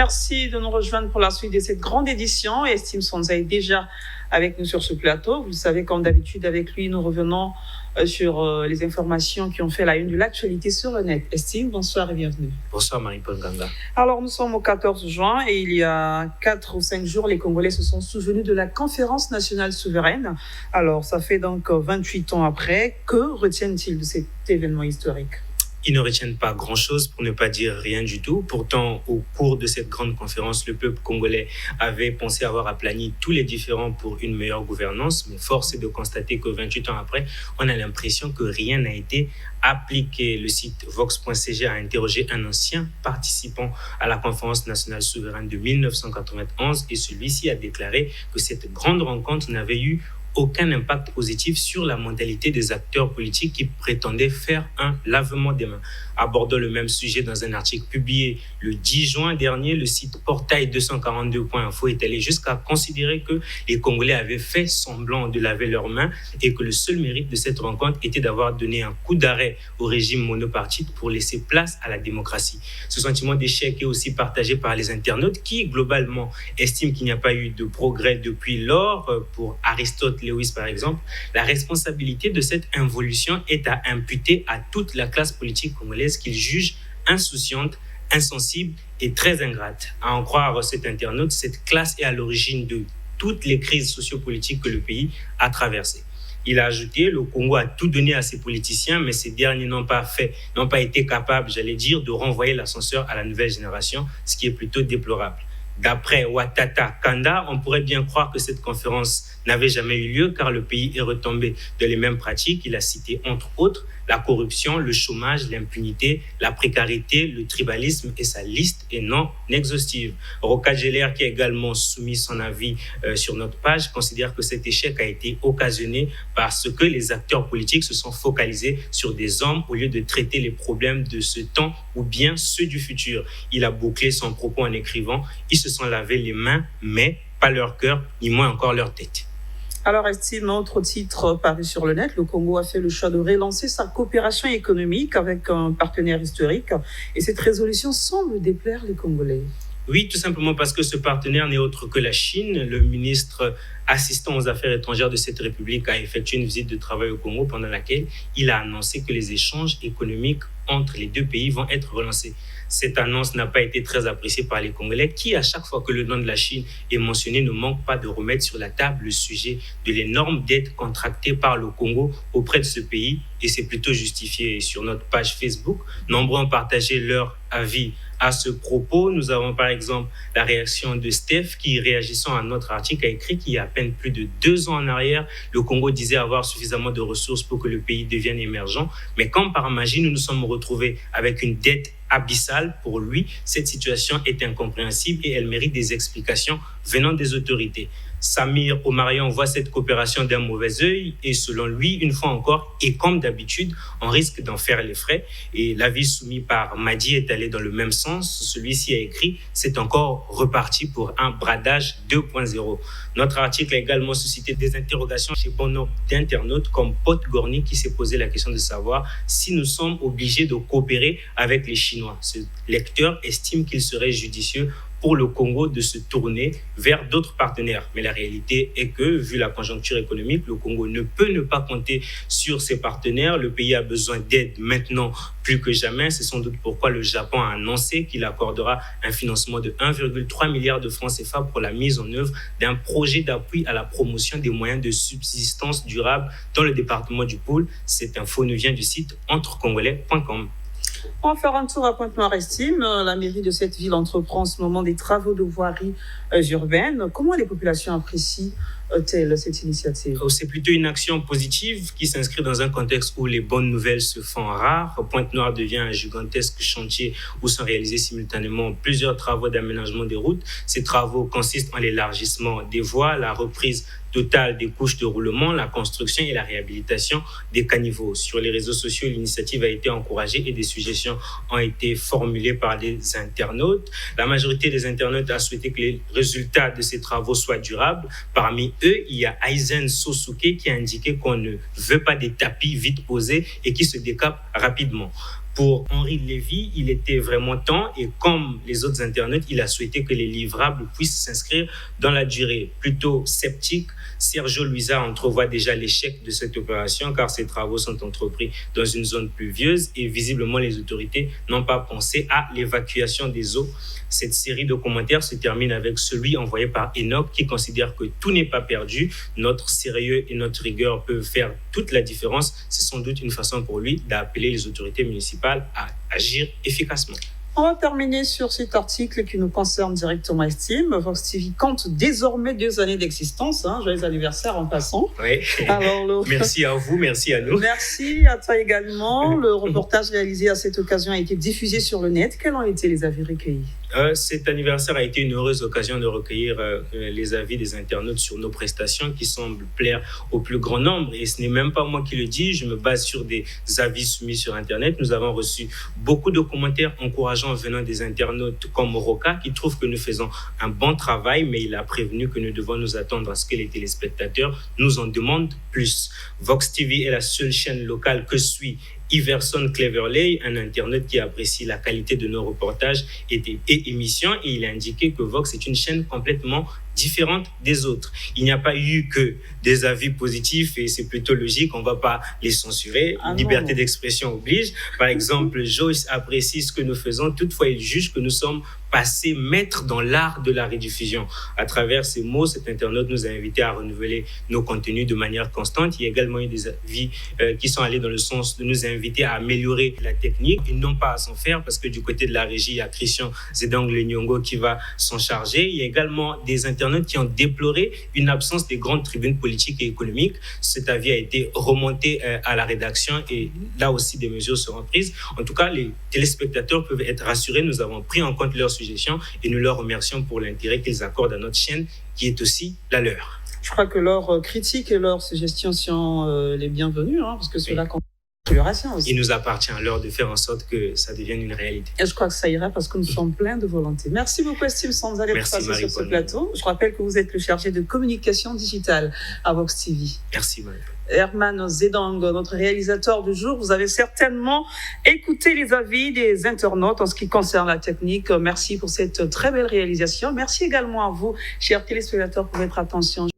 Merci de nous rejoindre pour la suite de cette grande édition. Estime Sonza est déjà avec nous sur ce plateau. Vous le savez, comme d'habitude, avec lui, nous revenons sur les informations qui ont fait la une de l'actualité sur le net. Estime, bonsoir et bienvenue. Bonsoir Marie-Paul Ganga. Alors, nous sommes au 14 juin et il y a 4 ou 5 jours, les Congolais se sont souvenus de la conférence nationale souveraine. Alors, ça fait donc 28 ans après. Que retiennent-ils de cet événement historique ? Ils ne retiennent pas grand-chose, pour ne pas dire rien du tout. Pourtant, au cours de cette grande conférence, le peuple congolais avait pensé avoir aplani tous les différends pour une meilleure gouvernance. Mais force est de constater que 28 ans après, on a l'impression que rien n'a été appliqué. Le site Vox.cg a interrogé un ancien participant à la conférence nationale souveraine de 1991 et celui-ci a déclaré que cette grande rencontre n'avait eu aucun impact positif sur la mentalité des acteurs politiques qui prétendaient faire un lavement des mains. Abordant le même sujet dans un article publié le 10 juin dernier, le site portail242.info est allé jusqu'à considérer que les Congolais avaient fait semblant de laver leurs mains et que le seul mérite de cette rencontre était d'avoir donné un coup d'arrêt au régime monopartite pour laisser place à la démocratie. Ce sentiment d'échec est aussi partagé par les internautes qui, globalement, estiment qu'il n'y a pas eu de progrès depuis lors. Pour Aristote Lewis, par exemple, la responsabilité de cette involution est à imputer à toute la classe politique congolaise qu'il juge insouciante, insensible et très ingrate. À en croire cet internaute, cette classe est à l'origine de toutes les crises sociopolitiques que le pays a traversées. Il a ajouté, le Congo a tout donné à ses politiciens, mais ces derniers n'ont pas été capables, de renvoyer l'ascenseur à la nouvelle génération, ce qui est plutôt déplorable. D'après Ouattata Kanda, on pourrait bien croire que cette conférence n'avait jamais eu lieu car le pays est retombé dans les mêmes pratiques. Il a cité entre autres la corruption, le chômage, l'impunité, la précarité, le tribalisme et sa liste est non exhaustive. Roca Geller, qui a également soumis son avis sur notre page, considère que cet échec a été occasionné parce que les acteurs politiques se sont focalisés sur des hommes au lieu de traiter les problèmes de ce temps ou bien ceux du futur. Il a bouclé son propos en écrivant « Ils se sont lavé les mains, mais pas leur cœur, ni moins encore leur tête ». Alors, estime, autre titre paru sur le net, le Congo a fait le choix de relancer sa coopération économique avec un partenaire historique et cette résolution semble déplaire les Congolais. Oui, tout simplement parce que ce partenaire n'est autre que la Chine. Le ministre assistant aux affaires étrangères de cette république a effectué une visite de travail au Congo pendant laquelle il a annoncé que les échanges économiques entre les deux pays vont être relancés. Cette annonce n'a pas été très appréciée par les Congolais qui, à chaque fois que le nom de la Chine est mentionné, ne manquent pas de remettre sur la table le sujet de l'énorme dette contractée par le Congo auprès de ce pays et c'est plutôt justifié. Sur notre page Facebook, nombreux ont partagé leur avis à ce propos. Nous avons par exemple la réaction de Steph qui, réagissant à notre article, a écrit qu'il y a à peine plus de 2 ans en arrière, le Congo disait avoir suffisamment de ressources pour que le pays devienne émergent. Mais comme par magie, nous nous sommes retrouvés avec une dette abyssale. Pour lui, cette situation est incompréhensible et elle mérite des explications venant des autorités. Samir Omarian voit cette coopération d'un mauvais œil et selon lui, une fois encore, et comme d'habitude, on risque d'en faire les frais. Et l'avis soumis par Madi est allé dans le même sens. Celui-ci a écrit « C'est encore reparti pour un bradage 2.0 ». Notre article a également suscité des interrogations chez bon nombre d'internautes comme Pot Gorny qui s'est posé la question de savoir si nous sommes obligés de coopérer avec les Chinois. Ce lecteur estime qu'il serait judicieux pour le Congo de se tourner vers d'autres partenaires. Mais la réalité est que, vu la conjoncture économique, le Congo ne peut ne pas compter sur ses partenaires. Le pays a besoin d'aide maintenant plus que jamais. C'est sans doute pourquoi le Japon a annoncé qu'il accordera un financement de 1,3 milliard de francs CFA pour la mise en œuvre d'un projet d'appui à la promotion des moyens de subsistance durable dans le département du Poul. Cette info nous vient du site entrecongolais.com. On va faire un tour à Pointe-Noire-Estime. La mairie de cette ville entreprend en ce moment des travaux de voirie urbaine. Comment les populations apprécient-elles cette initiative ? C'est plutôt une action positive qui s'inscrit dans un contexte où les bonnes nouvelles se font rares. Pointe-Noire devient un gigantesque chantier où sont réalisés simultanément plusieurs travaux d'aménagement des routes. Ces travaux consistent en l'élargissement des voies, la reprise totale des couches de roulement, la construction et la réhabilitation des caniveaux. Sur les réseaux sociaux, l'initiative a été encouragée et des suggestions ont été formulées par les internautes. La majorité des internautes a souhaité que les résultats de ces travaux soient durables. Parmi eux, il y a Aizen Sosuke qui a indiqué qu'on ne veut pas des tapis vite posés et qui se décapent rapidement. Pour Henri Lévy, il était vraiment temps et comme les autres internautes, il a souhaité que les livrables puissent s'inscrire dans la durée. Plutôt sceptique, Sergio Luisa entrevoit déjà l'échec de cette opération car ces travaux sont entrepris dans une zone pluvieuse et visiblement les autorités n'ont pas pensé à l'évacuation des eaux. Cette série de commentaires se termine avec celui envoyé par Enoch qui considère que tout n'est pas perdu. Notre sérieux et notre rigueur peuvent faire toute la différence. C'est sans doute une façon pour lui d'appeler les autorités municipales à agir efficacement. On va terminer sur cet article qui nous concerne directement, Estime. Vox TV compte désormais 2 années d'existence. Joyeux anniversaire en passant. Oui. Alors, merci à vous, merci à nous. Merci à toi également. Le reportage réalisé à cette occasion a été diffusé sur le net. Quels ont été les avis recueillis? Cet anniversaire a été une heureuse occasion de recueillir les avis des internautes sur nos prestations qui semblent plaire au plus grand nombre. Et ce n'est même pas moi qui le dis, je me base sur des avis soumis sur Internet. Nous avons reçu beaucoup de commentaires encourageants venant des internautes comme Roca qui trouve que nous faisons un bon travail, mais il a prévenu que nous devons nous attendre à ce que les téléspectateurs nous en demandent plus. Vox TV est la seule chaîne locale que suit Iverson Cleverley, un internaute qui apprécie la qualité de nos reportages et émissions, et il a indiqué que Vox est une chaîne complètement différente des autres. Il n'y a pas eu que des avis positifs et c'est plutôt logique, on ne va pas les censurer. Liberté d'expression oblige. Par exemple, Joyce apprécie ce que nous faisons, toutefois il juge que nous sommes passés maîtres dans l'art de la rediffusion. À travers ces mots, cet internaute nous a invités à renouveler nos contenus de manière constante. Il y a également eu des avis qui sont allés dans le sens de nous inviter à améliorer la technique et non pas à s'en faire parce que du côté de la régie, il y a Christian Zedang-Lenyongo qui va s'en charger. Il y a également des internautes qui ont déploré une absence des grandes tribunes politiques et économiques. Cet avis a été remonté à la rédaction et là aussi des mesures seront prises. En tout cas, les téléspectateurs peuvent être rassurés. Nous avons pris en compte leurs suggestions et nous leur remercions pour l'intérêt qu'ils accordent à notre chaîne qui est aussi la leur. Je crois que leurs critiques et leurs suggestions sont les bienvenues parce que cela compte. Il nous appartient alors de faire en sorte que ça devienne une réalité. Et je crois que ça ira parce que nous sommes pleins de volonté. Merci beaucoup, Estime Sanzale, d'être passé sur ce plateau. Je rappelle que vous êtes le chargé de communication digitale à Vox TV. Merci, Marie. Herman Zedang, notre réalisateur du jour. Vous avez certainement écouté les avis des internautes en ce qui concerne la technique. Merci pour cette très belle réalisation. Merci également à vous, chers téléspectateurs, pour votre attention.